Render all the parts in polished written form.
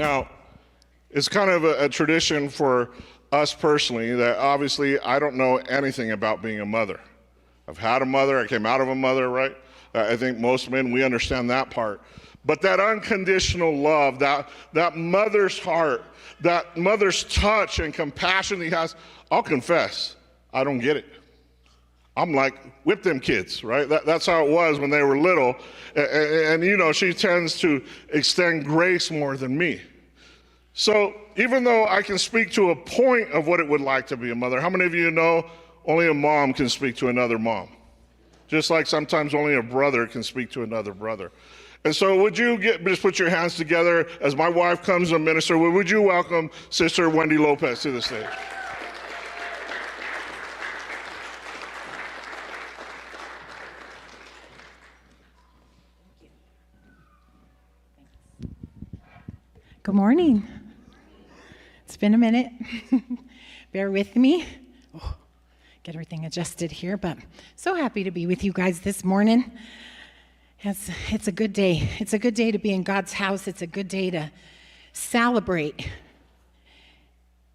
Now, it's kind of a tradition for us personally that obviously I don't know anything about being a mother. I've had a mother, I came out of a mother, right? I think most men, we understand that part. But that unconditional love, that mother's heart, that mother's touch and compassion he has, I'll confess, I don't get it. I'm like, whip them kids, right? That's how it was when they were little. And you know, she tends to extend grace more than me. So even though I can speak to a point of what it would like to be a mother, how many of you know only a mom can speak to another mom? Just like sometimes only a brother can speak to another brother. And so would you just put your hands together as my wife comes to minister, would you welcome Sister Wendy Lopez to the stage? Good morning. It's been a minute. Bear with me. Get everything adjusted here, but so happy to be with you guys this morning. It's a good day. It's a good day to be in God's house. It's a good day to celebrate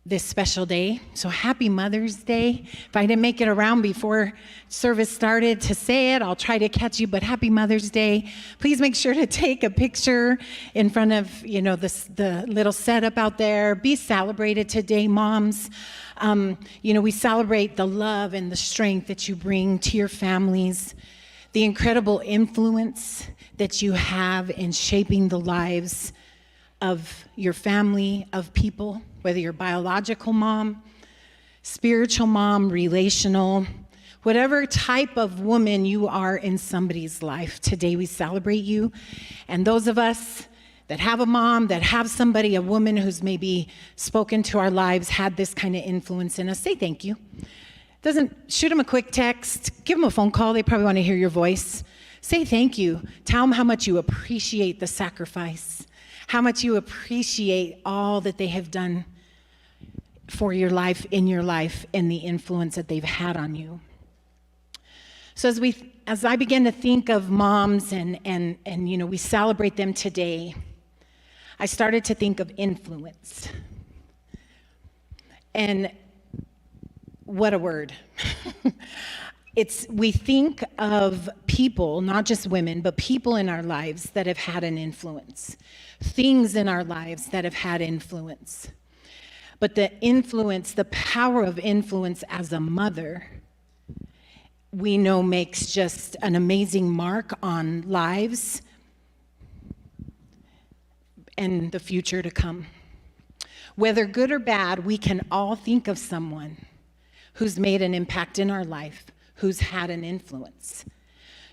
this special day. So happy Mother's Day. If I didn't make it around before service started to say it, I'll try to catch you, but happy Mother's Day. Please make sure to take a picture in front of, the little setup out there. Be celebrated today, moms. We celebrate the love and the strength that you bring to your families, the incredible influence that you have in shaping the lives of your family, of people, whether you're biological mom, spiritual mom, relational, whatever type of woman you are in somebody's life. Today we celebrate you. And those of us that have a mom, that have somebody, a woman who's maybe spoken to our lives, had this kind of influence in us, say thank you. Shoot them a quick text, give them a phone call. They probably want to hear your voice. Say thank you. Tell them how much you appreciate the sacrifice, how much you appreciate all that they have done for your life, in your life, and the influence that they've had on you. So as I begin to think of moms and we celebrate them today, I started to think of influence. And what a word. We think of people, not just women, but people in our lives that have had an influence, things in our lives that have had influence. But the influence, the power of influence as a mother, we know makes just an amazing mark on lives and the future to come. Whether good or bad, we can all think of someone who's made an impact in our life, who's had an influence.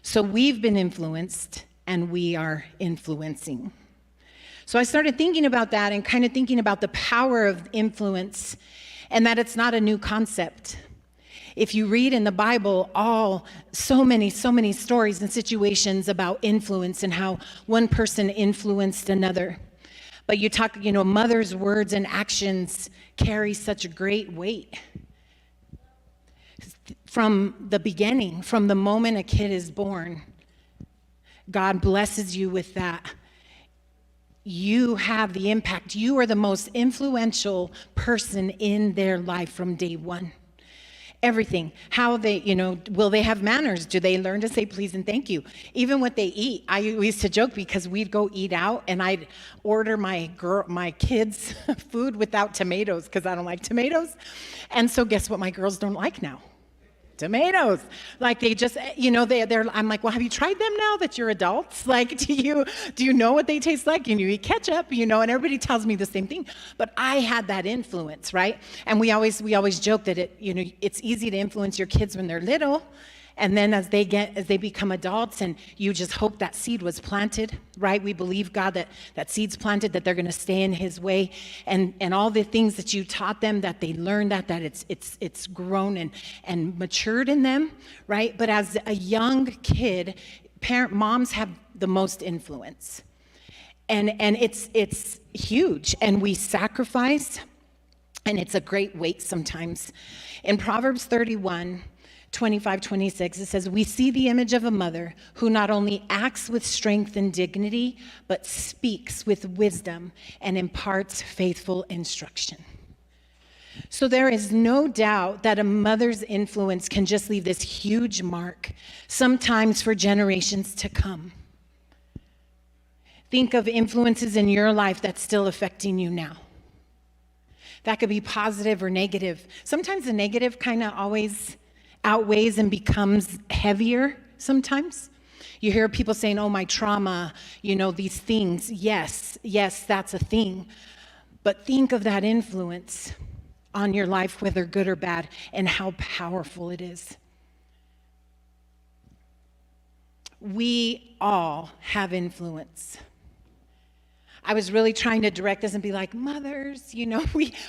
So we've been influenced and we are influencing. So I started thinking about that and kind of thinking about the power of influence and that it's not a new concept. If you read in the Bible, so many stories and situations about influence and how one person influenced another. But you talk, mother's words and actions carry such a great weight. From the beginning, from the moment a kid is born, God blesses you with that. You have the impact. You are the most influential person in their life from day one. Everything, how they, will they have manners? Do they learn to say please and thank you? Even what they eat. We used to joke because we'd go eat out and I'd order my kids' food without tomatoes because I don't like tomatoes. And so guess what my girls don't like now? Tomatoes. Like they just, I'm like, well, have you tried them now that you're adults? Like, do you know what they taste like? You eat ketchup, and everybody tells me the same thing. But I had that influence, right? And we always joke that it's easy to influence your kids when they're little. And then as they become adults, and you just hope that seed was planted, right? We believe God that seed's planted, that they're going to stay in His way, and all the things that you taught them, that they learned that it's grown and matured in them, right? But as a young kid, moms have the most influence, and it's huge, and we sacrifice, and it's a great weight sometimes. In Proverbs 31. 25:26, it says, "We see the image of a mother who not only acts with strength and dignity, but speaks with wisdom and imparts faithful instruction." So there is no doubt that a mother's influence can just leave this huge mark, sometimes for generations to come. Think of influences in your life that's still affecting you now. That could be positive or negative. Sometimes the negative kind of always outweighs and becomes heavier sometimes. You hear people saying, "Oh, my trauma, these things." Yes, that's a thing. But think of that influence on your life, whether good or bad, and how powerful it is. We all have influence. I was really trying to direct this and be like, mothers,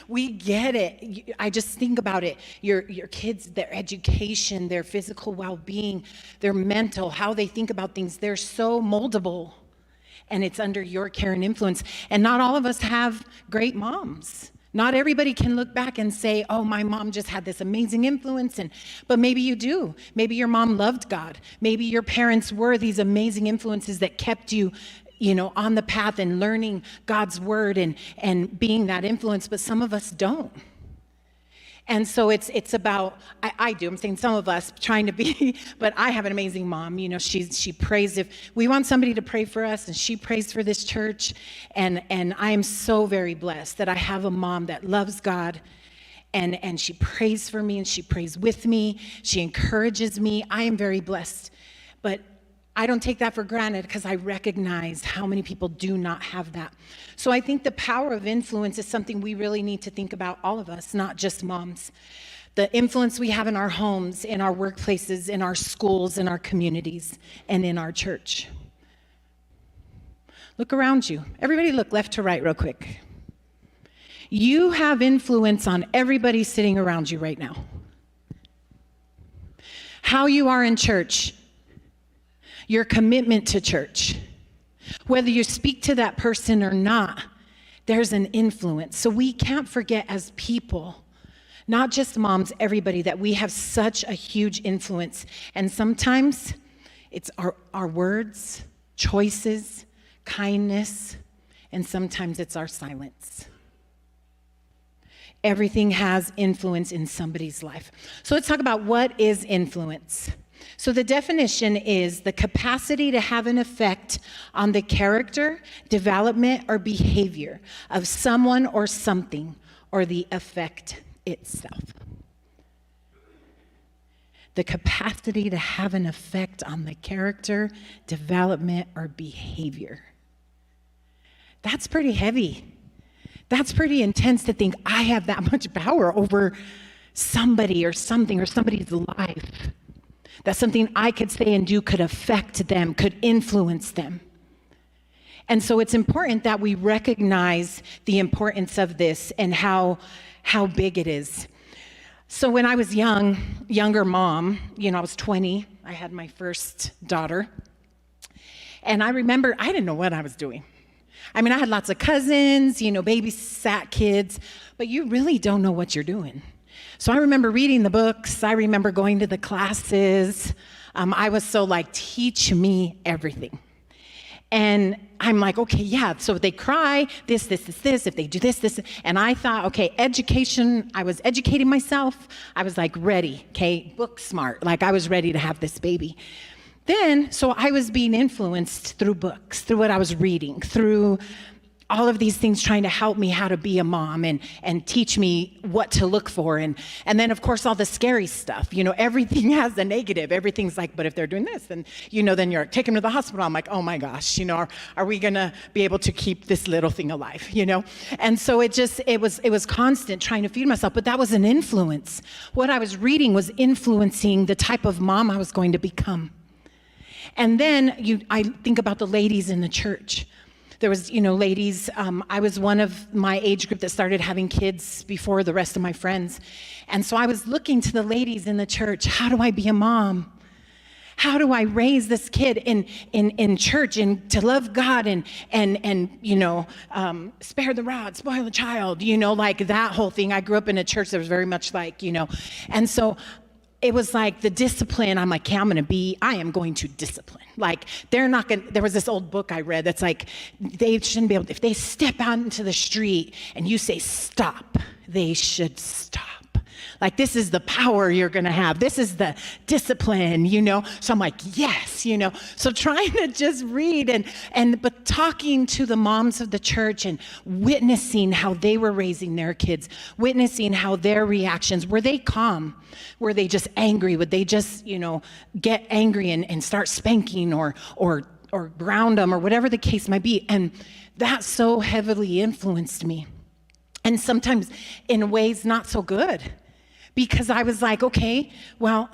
we get it. I just think about it. Your kids, their education, their physical well-being, their mental, how they think about things, they're so moldable. And it's under your care and influence. And not all of us have great moms. Not everybody can look back and say, "Oh, my mom just had this amazing influence." But maybe you do. Maybe your mom loved God. Maybe your parents were these amazing influences that kept you on the path and learning God's word and being that influence, but some of us don't. And so it's about, I do, I'm saying some of us trying to be, but I have an amazing mom. She prays. If we want somebody to pray for us, and she prays for this church, and I am so very blessed that I have a mom that loves God, and she prays for me, and she prays with me, she encourages me. I am very blessed, but I don't take that for granted because I recognize how many people do not have that. So I think the power of influence is something we really need to think about, all of us, not just moms. The influence we have in our homes, in our workplaces, in our schools, in our communities, and in our church. Look around you. Everybody look left to right real quick. You have influence on everybody sitting around you right now. How you are in church, your commitment to church, whether you speak to that person or not, there's an influence. So we can't forget as people, not just moms, everybody, that we have such a huge influence. And sometimes it's our words, choices, kindness, and sometimes it's our silence. Everything has influence in somebody's life. So let's talk about what is influence. So the definition is the capacity to have an effect on the character, development, or behavior of someone or something, or the effect itself. The capacity to have an effect on the character, development, or behavior. That's pretty heavy. That's pretty intense to think I have that much power over somebody or something or somebody's life. That something I could say and do could affect them, could influence them. And so it's important that we recognize the importance of this and how big it is. So when I was younger mom, I was 20, I had my first daughter. And I remember I didn't know what I was doing. I had lots of cousins, babysat kids, but you really don't know what you're doing. So I remember reading the books. I remember going to the classes. I was so teach me everything. And I'm like, okay, yeah, so if they cry, this, if they do this. And I thought, okay, education, I was educating myself. I was ready, okay, book smart. I was ready to have this baby. Then, so I was being influenced through books, through what I was reading, through all of these things trying to help me how to be a mom and teach me what to look for. And then, of course, all the scary stuff. Everything has a negative. Everything's but if they're doing this, then you're taking them to the hospital. I'm like, oh my gosh, are we going to be able to keep this little thing alive, And so it was constant trying to feed myself, but that was an influence. What I was reading was influencing the type of mom I was going to become. And then I think about the ladies in the church. There was, ladies, I was one of my age group that started having kids before the rest of my friends. And so I was looking to the ladies in the church. How do I be a mom? How do I raise this kid in church and to love God and spare the rod, spoil the child, that whole thing. I grew up in a church that was very much and so it was like the discipline. I'm like, okay, I am going to discipline. Like, they're not going to, there was this old book I read that's like, they shouldn't be able to, if they step out into the street and you say stop, they should stop. Like, this is the power you're going to have. This is the discipline, So I'm like, yes, So trying to just read but talking to the moms of the church and witnessing how they were raising their kids, witnessing how their reactions, were they calm? Were they just angry? Would they just, get angry and start spanking or ground them or whatever the case might be? And that so heavily influenced me. And sometimes in ways not so good. Because I was like, okay, well,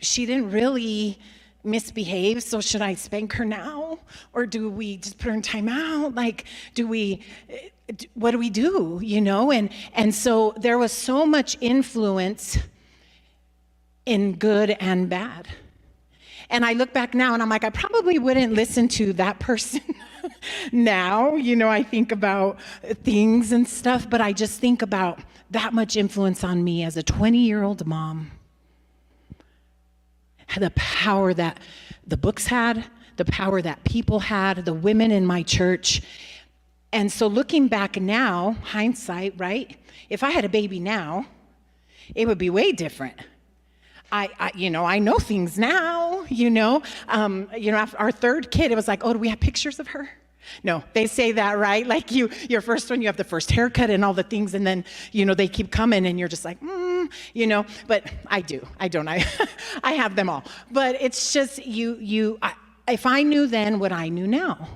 she didn't really misbehave, so should I spank her now? Or do we just put her in timeout? Like, what do we do, And so there was so much influence in good and bad. And I look back now and I'm like, I probably wouldn't listen to that person now. I think about things and stuff, but I just think about that much influence on me as a 20-year-old mom. The power that the books had, the power that people had, the women in my church. And so looking back now, hindsight, right? If I had a baby now, it would be way different. I know things now, after our third kid, it was like, oh, do we have pictures of her? No, they say that, right? Like your first one, you have the first haircut and all the things, and then, they keep coming and you're just like, but I don't, I have them all. But it's just, if I knew then what I knew now.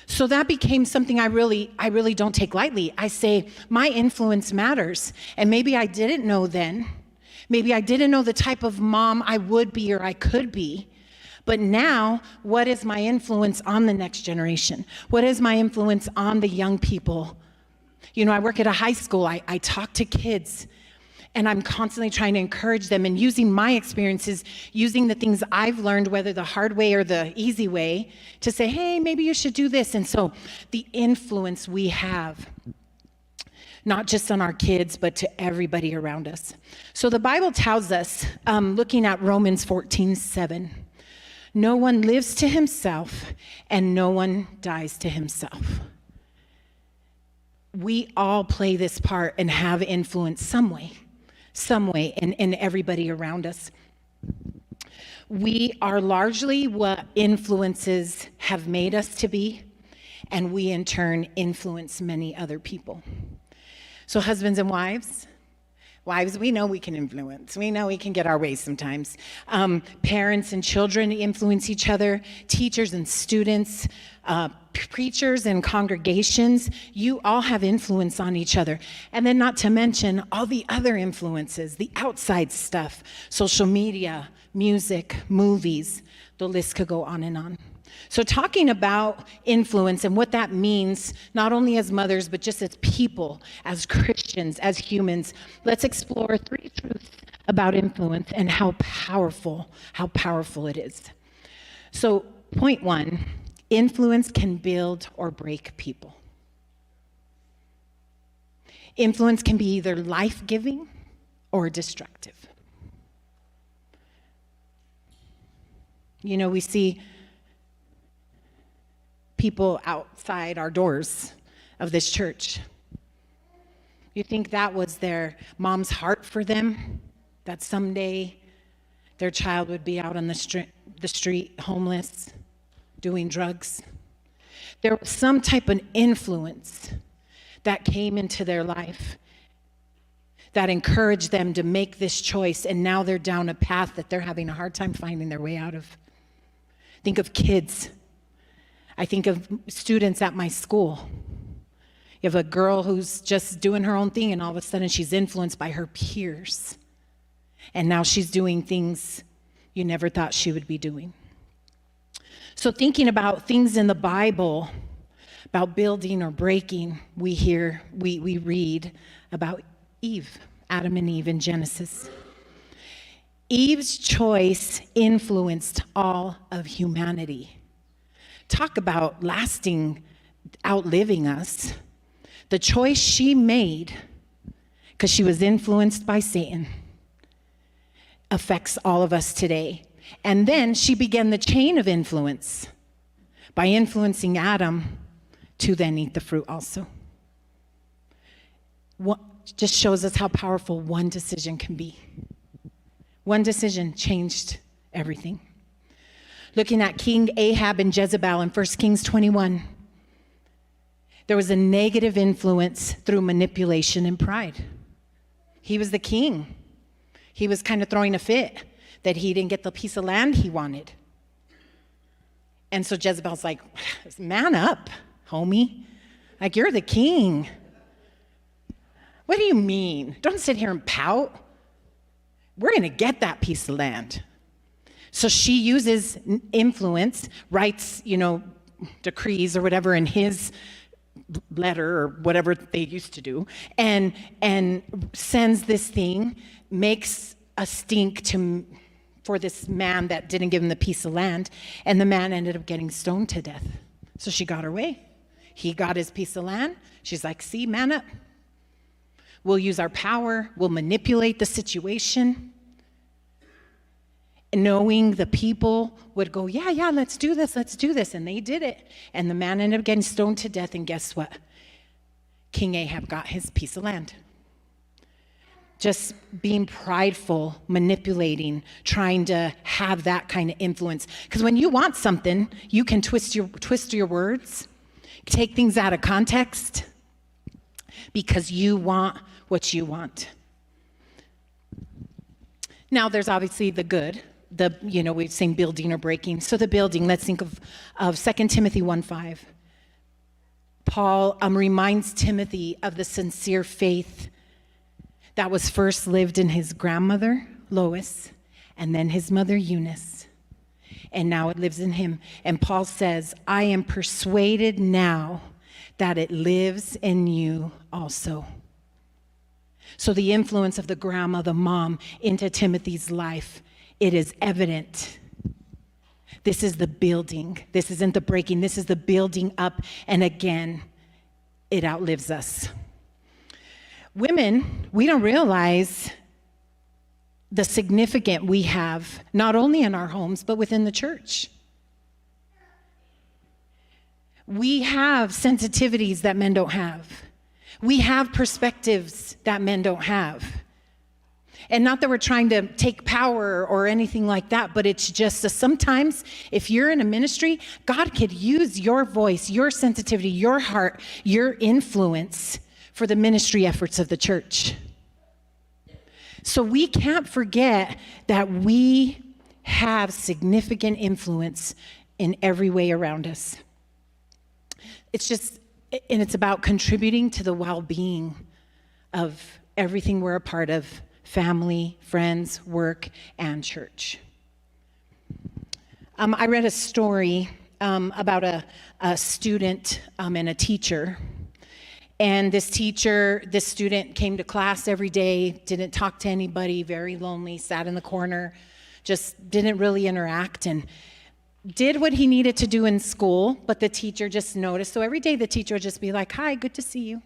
So that became something I really don't take lightly. I say, my influence matters. And maybe I didn't know then. Maybe I didn't know the type of mom I would be or I could be. But now, what is my influence on the next generation? What is my influence on the young people? I work at a high school. I talk to kids, and I'm constantly trying to encourage them and using my experiences, using the things I've learned, whether the hard way or the easy way, to say, hey, maybe you should do this. And so the influence we have, not just on our kids, but to everybody around us. So the Bible tells us, looking at Romans 14:7, no one lives to himself and no one dies to himself. We all play this part and have influence some way in everybody around us. We are largely what influences have made us to be, and we in turn influence many other people. So husbands and wives, we know we can influence. We know we can get our ways sometimes. Parents and children influence each other. Teachers and students, preachers and congregations, you all have influence on each other. And then not to mention all the other influences, the outside stuff, social media, music, movies, the list could go on and on. So talking about influence and what that means, not only as mothers, but just as people, as Christians, as humans, let's explore 3 truths about influence and how powerful it is. So point 1, influence can build or break people. Influence can be either life-giving or destructive. We see people outside our doors of this church. You think that was their mom's heart for them? That someday their child would be out on the street, homeless, doing drugs? There was some type of influence that came into their life that encouraged them to make this choice, and now they're down a path that they're having a hard time finding their way out of. Think of kids. I think of students at my school. You have a girl who's just doing her own thing, and all of a sudden she's influenced by her peers. And now she's doing things you never thought she would be doing. So thinking about things in the Bible, about building or breaking, we read about Eve, Adam and Eve in Genesis. Eve's choice influenced all of humanity. Talk about lasting, outliving us. The choice she made, because she was influenced by Satan, affects all of us today. And then she began the chain of influence by influencing Adam to then eat the fruit also. What just shows us how powerful one decision can be. One decision changed everything. Looking at King Ahab and Jezebel in 1 Kings 21, there was a negative influence through manipulation and pride. He was the king. He was kind of throwing a fit that he didn't get the piece of land he wanted. And so Jezebel's like, man up, homie. Like, you're the king. What do you mean? Don't sit here and pout. We're going to get that piece of land. So she uses influence, writes, decrees or whatever in his letter or whatever they used to do, and sends this thing, makes a stink for this man that didn't give him the piece of land, and the man ended up getting stoned to death. So she got her way. He got his piece of land. She's like, see, man up. We'll use our power. We'll manipulate the situation. Knowing the people would go, yeah, let's do this. And they did it. And the man ended up getting stoned to death. And guess what? King Ahab got his piece of land. Just being prideful, manipulating, trying to have that kind of influence. Because when you want something, you can twist your words, take things out of context, because you want what you want. Now, there's obviously the good. We've seen building or breaking. So the building, let's think of 2 Timothy 1:5. Paul reminds Timothy of the sincere faith that was first lived in his grandmother, Lois, and then his mother, Eunice. And now it lives in him. And Paul says, I am persuaded now that it lives in you also. So the influence of the grandma, the mom, into Timothy's life, it is evident. This is the building. This isn't the breaking. This is the building up. And again, it outlives us. Women, we don't realize the significance we have, not only in our homes, but within the church. We have sensitivities that men don't have. We have perspectives that men don't have. And not that we're trying to take power or anything like that, but it's just sometimes if you're in a ministry, God could use your voice, your sensitivity, your heart, your influence for the ministry efforts of the church. So we can't forget that we have significant influence in every way around us. It's about contributing to the well-being of everything we're a part of: family, friends, work, and church. I read a story about a student and a teacher. And this student came to class every day, didn't talk to anybody, very lonely, sat in the corner, just didn't really interact, and did what he needed to do in school, but the teacher just noticed. So every day the teacher would just be like, hi, good to see you.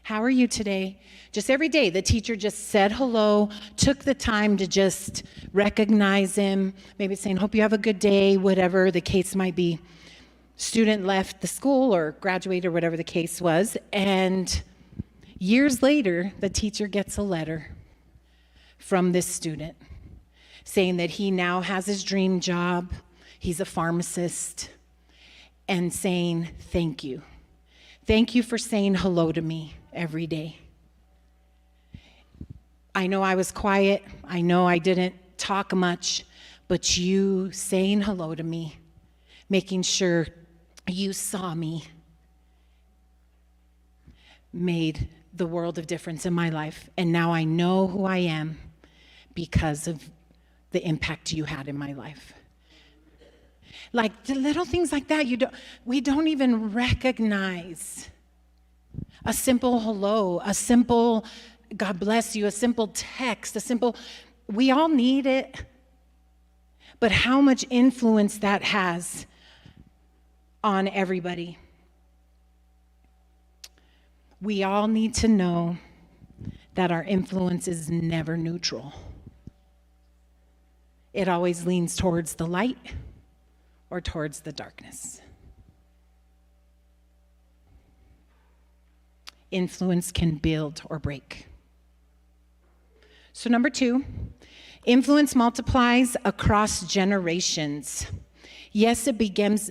How are you today? Just every day the teacher just said hello, took the time to just recognize him, maybe saying, hope you have a good day, whatever the case might be. Student left the school or graduated or whatever the case was, and years later, the teacher gets a letter from this student saying that he now has his dream job, he's a pharmacist, and saying, thank you. Thank you for saying hello to me every day. I know I was quiet, I know I didn't talk much, but you saying hello to me, making sure you saw me, made the world of difference in my life. And now I know who I am because of the impact you had in my life. Like the little things like that, we don't even recognize. A simple hello, a simple God bless you, a simple text, we all need it. But how much influence that has on everybody. We all need to know that our influence is never neutral. it always leans towards the light or towards the darkness. Influence can build or break. So number 2, influence multiplies across generations. Yes, it begins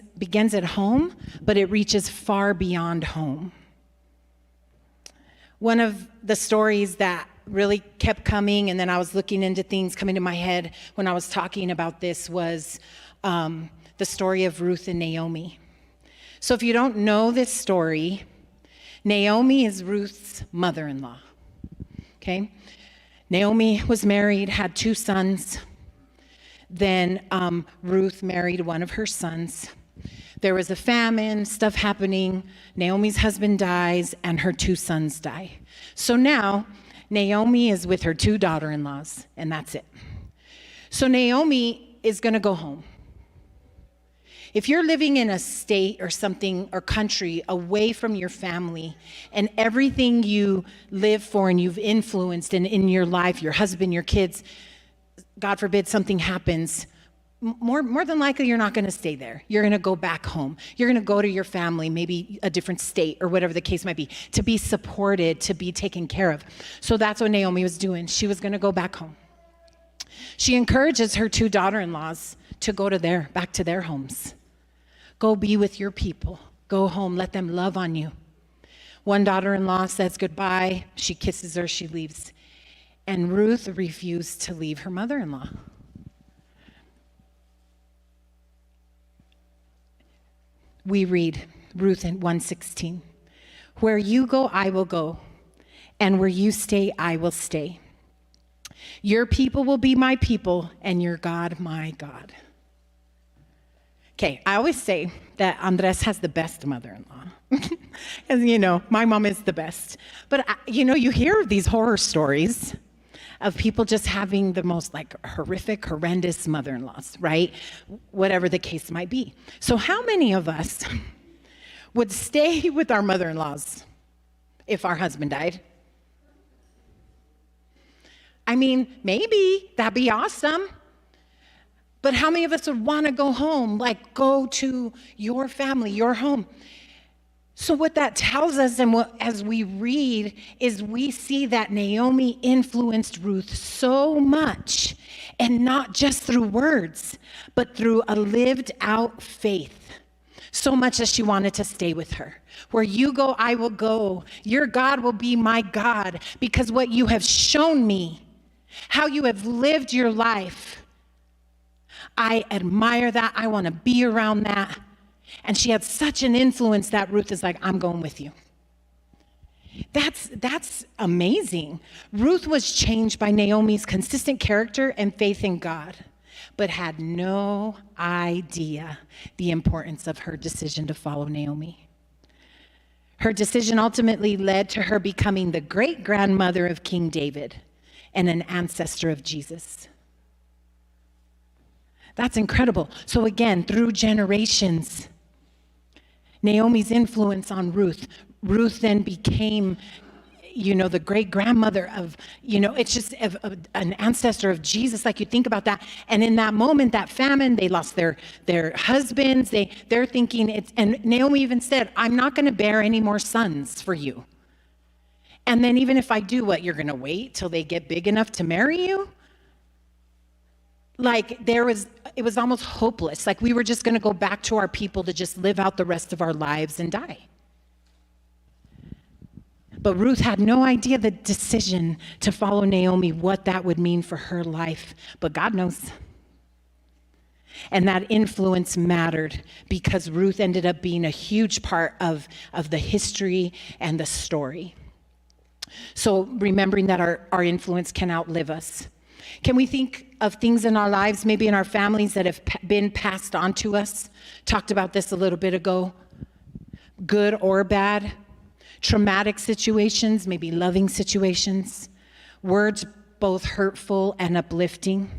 at home, but it reaches far beyond home. One of the stories that really kept coming, and then I was looking into things coming to my head when I was talking about this, was the story of Ruth and Naomi. So if you don't know this story, Naomi is Ruth's mother-in-law, okay? Naomi was married, had 2 sons. Then Ruth married one of her sons. There was a famine, stuff happening. Naomi's husband dies, and her 2 sons die. So now Naomi is with her 2 daughter-in-laws, and that's it. So Naomi is going to go home. If you're living in a state or something or country away from your family and everything you live for and you've influenced in your life, your husband, your kids, God forbid something happens, more than likely you're not going to stay there. You're going to go back home. You're going to go to your family, maybe a different state or whatever the case might be, to be supported, to be taken care of. So that's what Naomi was doing. She was going to go back home. She encourages her 2 daughter-in-laws to go back to their homes. Go be with your people. Go home. Let them love on you. One daughter-in-law says goodbye. She kisses her. She leaves. And Ruth refused to leave her mother-in-law. We read Ruth in 1:16. Where you go, I will go. And where you stay, I will stay. Your people will be my people, and your God, my God. Okay, I always say that Andres has the best mother-in-law. As you know, my mom is the best. But, you hear these horror stories of people just having the most horrific, horrendous mother-in-laws, right? Whatever the case might be. So how many of us would stay with our mother-in-laws if our husband died? I mean, maybe that'd be awesome. But how many of us would want to go home, go to your family, your home? So what that tells us, and as we read, is we see that Naomi influenced Ruth so much, and not just through words, but through a lived out faith. So much that she wanted to stay with her. Where you go, I will go. Your God will be my God, because what you have shown me, how you have lived your life, I admire that. I want to be around that. And she had such an influence that Ruth is like, I'm going with you. That's amazing. Ruth was changed by Naomi's consistent character and faith in God, but had no idea the importance of her decision to follow Naomi. Her decision ultimately led to her becoming the great-grandmother of King David and an ancestor of Jesus. That's incredible. So again, through generations, Naomi's influence on Ruth then became, the great-grandmother of, it's just an ancestor of Jesus. You think about that. And in that moment, that famine, they lost their husbands. They're thinking, and Naomi even said, I'm not going to bear any more sons for you. And then even if I do, what, you're going to wait till they get big enough to marry you? It was almost hopeless. We were just going to go back to our people to just live out the rest of our lives and die. But Ruth had no idea the decision to follow Naomi, what that would mean for her life. But God knows. And that influence mattered because Ruth ended up being a huge part of the history and the story. So remembering that our influence can outlive us. Can we think of things in our lives, maybe in our families, that have been passed on to us? Talked about this a little bit ago. Good or bad. Traumatic situations, maybe loving situations. Words both hurtful and uplifting.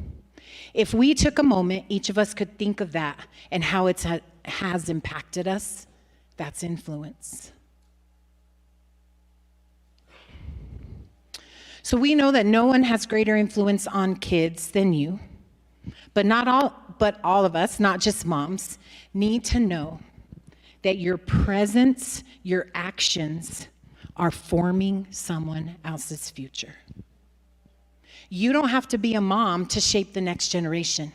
If we took a moment, each of us could think of that and how it has impacted us. That's influence. So we know that no one has greater influence on kids than you. But all of us, not just moms, need to know that your presence, your actions are forming someone else's future. You don't have to be a mom to shape the next generation.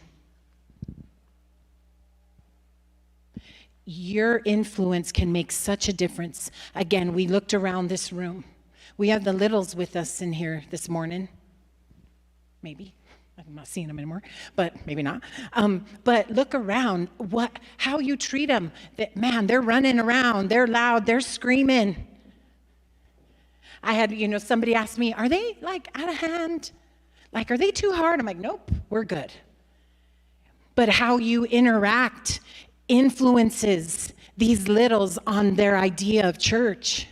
Your influence can make such a difference. Again, we looked around this room. We have the littles with us in here this morning. Maybe. I'm not seeing them anymore, but maybe not. But look around, how you treat them. Man, they're running around, they're loud, they're screaming. I had, somebody ask me, are they like out of hand? Like, are they too hard? I'm like, nope, we're good. But how you interact influences these littles on their idea of church.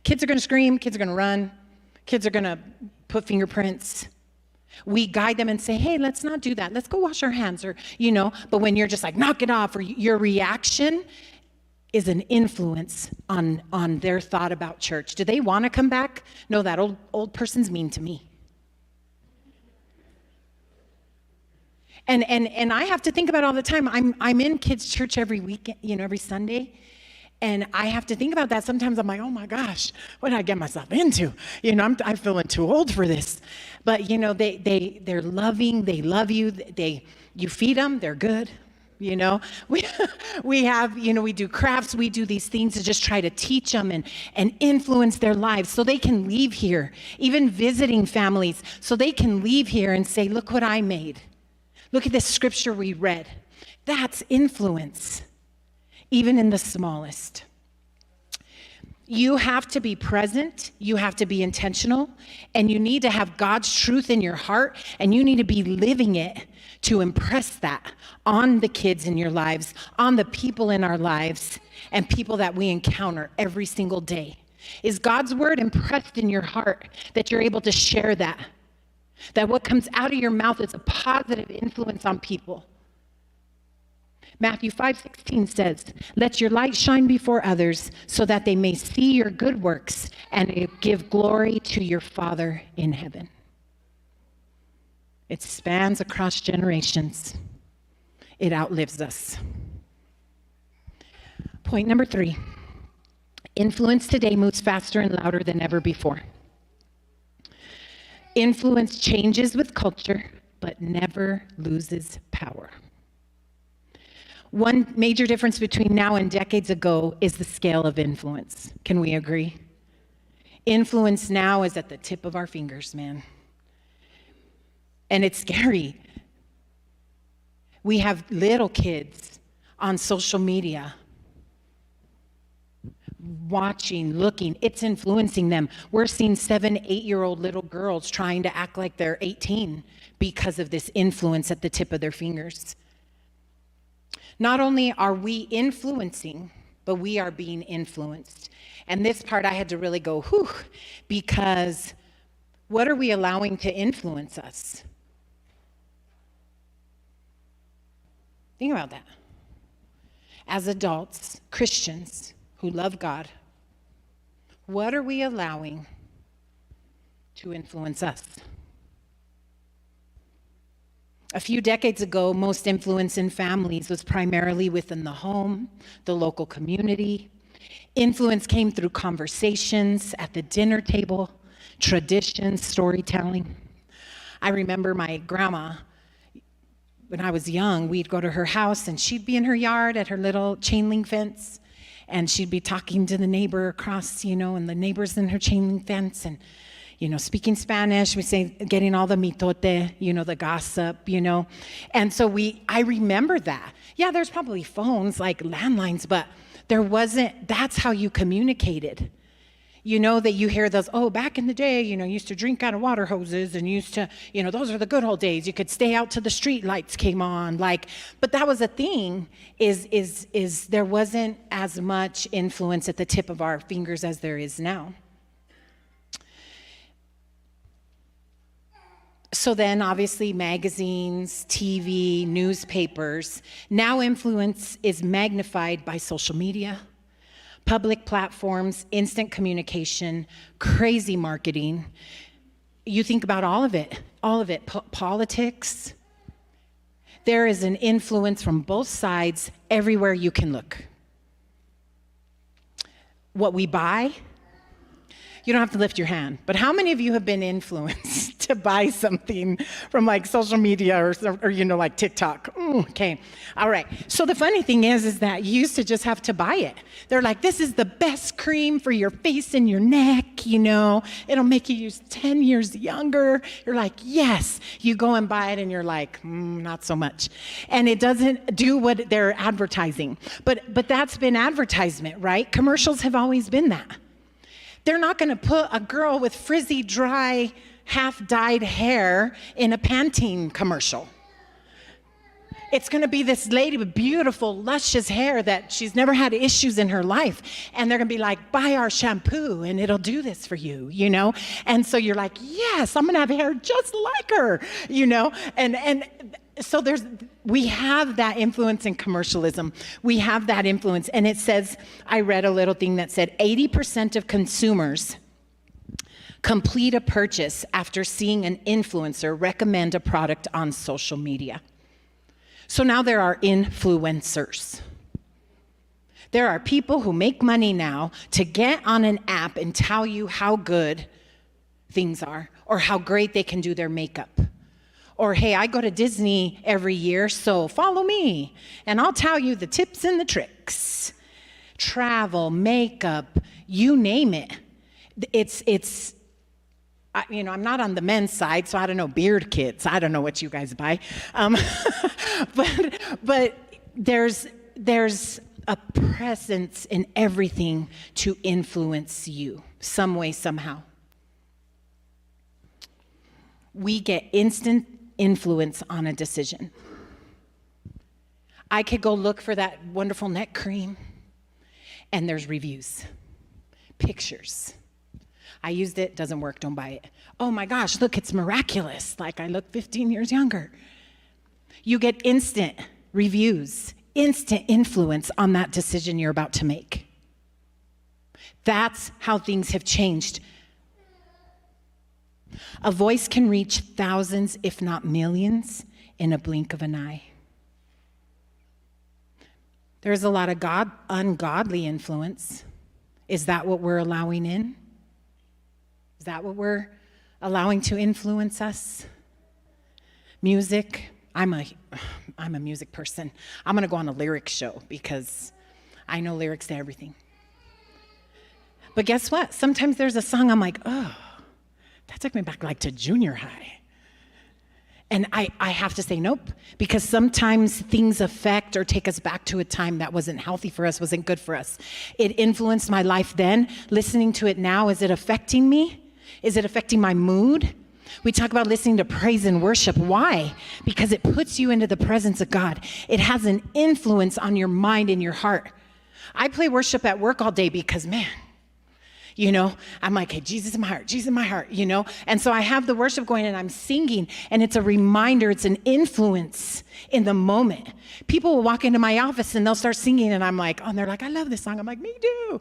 Kids are going to scream, kids are going to run, kids are going to put fingerprints. We guide them and say, hey, let's not do that. Let's go wash our hands, or, but when you're just like, knock it off, or your reaction is an influence on their thought about church. Do they want to come back? No, that old person's mean to me. And I have to think about it all the time. I'm in kids' church every weekend, every Sunday. And I have to think about that. Sometimes I'm like, oh my gosh, what did I get myself into? I'm feeling too old for this. But they're loving, they love you. You feed them, they're good. We have, we do crafts, we do these things to just try to teach them and influence their lives so they can leave here, even visiting families, so they can leave here and say, look what I made. Look at this scripture we read. That's influence, even in the smallest. You have to be present, you have to be intentional, and you need to have God's truth in your heart, and you need to be living it to impress that on the kids in your lives, on the people in our lives, and people that we encounter every single day. Is God's word impressed in your heart that you're able to share that? That what comes out of your mouth is a positive influence on people. Matthew 5:16 says, let your light shine before others so that they may see your good works and give glory to your Father in heaven. It spans across generations. It outlives us. Point number 3, influence today moves faster and louder than ever before. Influence changes with culture, but never loses power. One major difference between now and decades ago is the scale of influence. Can we agree? Influence now is at the tip of our fingers, man. And it's scary. We have little kids on social media watching, looking, it's influencing them. We're seeing 7, 8-year-old little girls trying to act like they're 18 because of this influence at the tip of their fingers. Not only are we influencing, but we are being influenced. And this part I had to really go, whew, because what are we allowing to influence us? Think about that. As adults, Christians who love God, what are we allowing to influence us? A few decades ago, most influence in families was primarily within the home, the local community. Influence came through conversations at the dinner table, traditions, storytelling. I remember my grandma, when I was young, we'd go to her house and she'd be in her yard at her little chain link fence, and she'd be talking to the neighbor across, and the neighbors in her chain link fence, and speaking Spanish, we say, getting all the mitote, the gossip, And so I remember that. Yeah, there's probably phones like landlines, but that's how you communicated. That you hear those, back in the day, used to drink out of water hoses and used to, those are the good old days. You could stay out till the street lights came on. But that was a thing, is there wasn't as much influence at the tip of our fingers as there is now. So then obviously magazines, TV, newspapers, now influence is magnified by social media, public platforms, instant communication, crazy marketing. You think about all of it, politics. There is an influence from both sides everywhere you can look. What we buy, you don't have to lift your hand, but how many of you have been influenced to buy something from like social media or like TikTok? Okay, all right. So the funny thing is that you used to just have to buy it. They're like, this is the best cream for your face and your neck, it'll make you 10 years younger. You're like, yes. You go and buy it and you're like, not so much. And it doesn't do what they're advertising. But that's been advertisement, right? Commercials have always been that. They're not going to put a girl with frizzy, dry, half-dyed hair in a Pantene commercial. It's going to be this lady with beautiful, luscious hair that she's never had issues in her life. And they're going to be like, buy our shampoo and it'll do this for you, And so you're like, yes, I'm going to have hair just like her, And so we have that influence in commercialism. We have that influence. And it says, I read a little thing that said 80% of consumers complete a purchase after seeing an influencer recommend a product on social media. So now there are influencers. There are people who make money now to get on an app and tell you how good things are or how great they can do their makeup. Or, hey, I go to Disney every year, so follow me, and I'll tell you the tips and the tricks. Travel, makeup, you name it. I'm not on the men's side, so I don't know, beard kits. I don't know what you guys buy. But there's a presence in everything to influence you, some way, somehow. We get instant influence on a decision. I could go look for that wonderful neck cream, and there's reviews, pictures. I used it, doesn't work, don't buy it. Oh my gosh, look, it's miraculous. Like I look 15 years younger. You get instant reviews, instant influence on that decision you're about to make. That's how things have changed. A voice can reach thousands, if not millions, in a blink of an eye. There's a lot of ungodly influence. Is that what we're allowing in? Is that what we're allowing to influence us? Music. I'm a music person. I'm going to go on a lyric show because I know lyrics to everything. But guess what? Sometimes there's a song I'm like, oh, that took me back like to junior high. And I have to say nope, because sometimes things affect or take us back to a time that wasn't healthy for us, wasn't good for us. It influenced my life then. Listening to it now, is it affecting me? Is it affecting my mood? We talk about listening to praise and worship. Why? Because it puts you into the presence of God. It has an influence on your mind and your heart. I play worship at work all day because, man, I'm like, hey, Jesus in my heart, Jesus in my heart, And so I have the worship going and I'm singing, and it's a reminder, it's an influence in the moment. People will walk into my office and they'll start singing and I'm like, oh, and they're like, I love this song. I'm like, me too,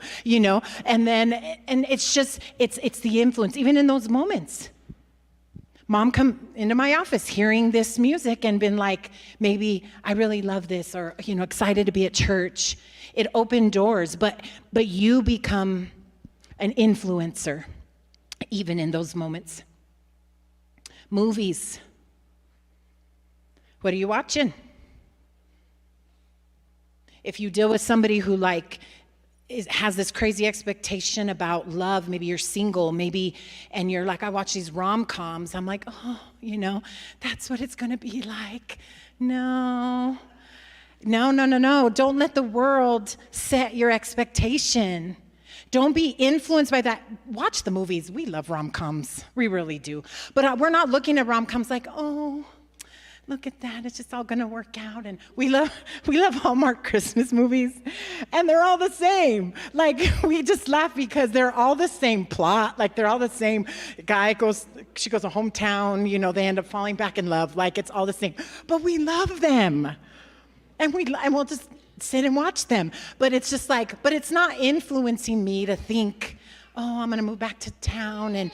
and it's just, it's the influence, even in those moments. Mom come into my office hearing this music and been like, maybe I really love this, or, excited to be at church. It opened doors, but you become an influencer, even in those moments. Movies. What are you watching? If you deal with somebody who has this crazy expectation about love, maybe you're single, and you're like, I watch these rom-coms. I'm like, oh, that's what it's gonna be like. No. Don't let the world set your expectation. Don't be influenced by that. Watch the movies. We love rom-coms. We really do. But we're not looking at rom-coms like, oh, look at that. It's just all going to work out. And we love Hallmark Christmas movies. And they're all the same. We just laugh because they're all the same plot. They're all the same. She goes to hometown. They end up falling back in love. It's all the same. But we love them. And we'll just sit and watch them. But it's just but it's not influencing me to think, oh, I'm going to move back to town. And,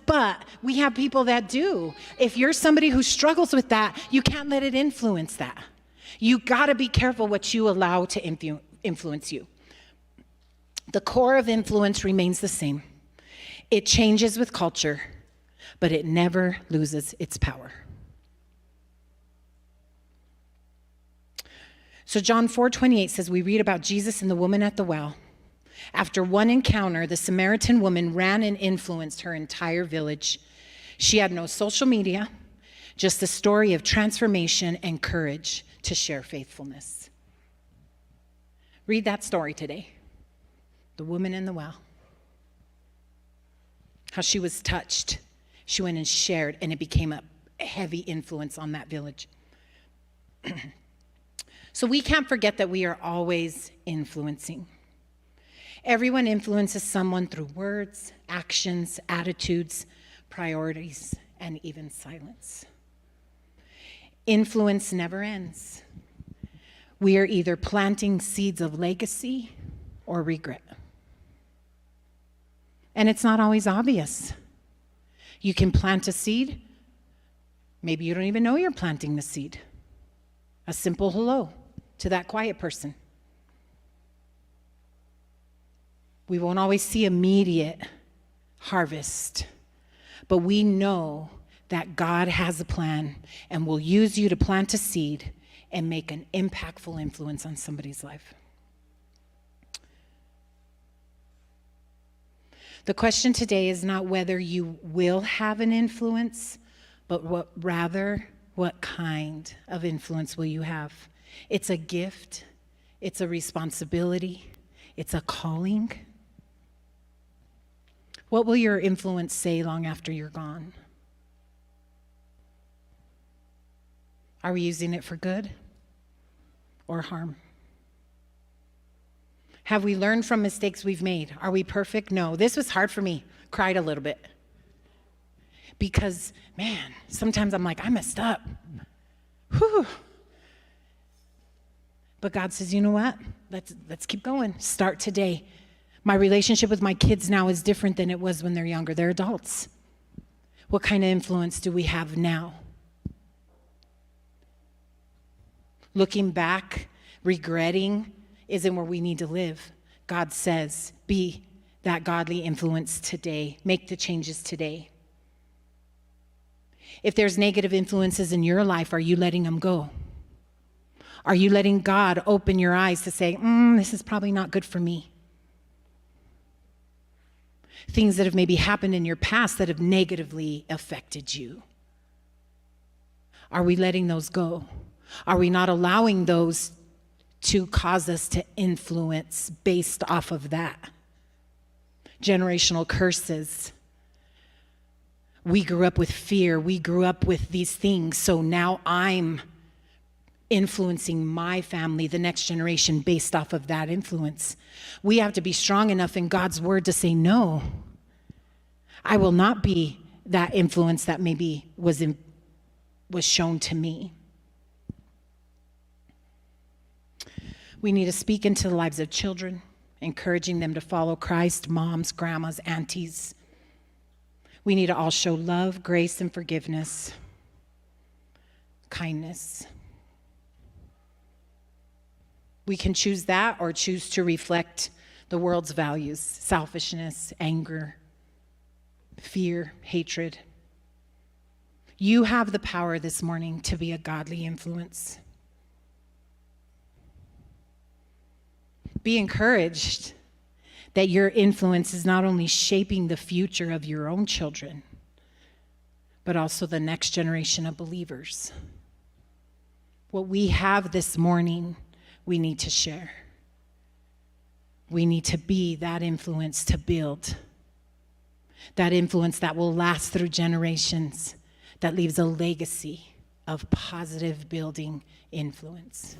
but we have people that do. If you're somebody who struggles with that, you can't let it influence that. You got to be careful what you allow to influence you. The core of influence remains the same. It changes with culture, but it never loses its power. So John 4:28 says, we read about Jesus and the woman at the well. After one encounter, the Samaritan woman ran and influenced her entire village. She had no social media, just a story of transformation and courage to share faithfulness. Read that story today. The woman in the well. How she was touched. She went and shared, and it became a heavy influence on that village. So we can't forget that we are always influencing. Everyone influences someone through words, actions, attitudes, priorities, and even silence. Influence never ends. We are either planting seeds of legacy or regret. And it's not always obvious. You can plant a seed. Maybe you don't even know you're planting the seed. A simple hello to that quiet person. We won't always see immediate harvest, but we know that God has a plan and will use you to plant a seed and make an impactful influence on somebody's life. The question today is not whether you will have an influence, but what kind of influence will you have? It's a gift, it's a responsibility, it's a calling. What will your influence say long after you're gone? Are we using it for good or harm? Have we learned from mistakes we've made? Are we perfect? No. This was hard for me. Cried a little bit. Because, man, sometimes I'm like, I messed up. Whew. But God says, you know what? Let's keep going. Start today. My relationship with my kids now is different than it was when they're younger. They're adults. What kind of influence do we have now? Looking back, regretting, isn't where we need to live. God says, be that godly influence today. Make the changes today. If there's negative influences in your life, are you letting them go? Are you letting God open your eyes to say, this is probably not good for me? Things that have maybe happened in your past that have negatively affected you. Are we letting those go? Are we not allowing those to cause us to influence based off of that? Generational curses. We grew up with fear. We grew up with these things. So now I'm influencing my family, the next generation, based off of that influence. We have to be strong enough in God's word to say, no, I will not be that influence that maybe was shown to me. We need to speak into the lives of children, encouraging them to follow Christ, moms, grandmas, aunties. We need to all show love, grace, and forgiveness, kindness. We can choose that or choose to reflect the world's values, selfishness, anger, fear, hatred. You have the power this morning to be a godly influence. Be encouraged that your influence is not only shaping the future of your own children, but also the next generation of believers. What we have this morning, we need to share. We need to be that influence to build. That influence that will last through generations, that leaves a legacy of positive building influence.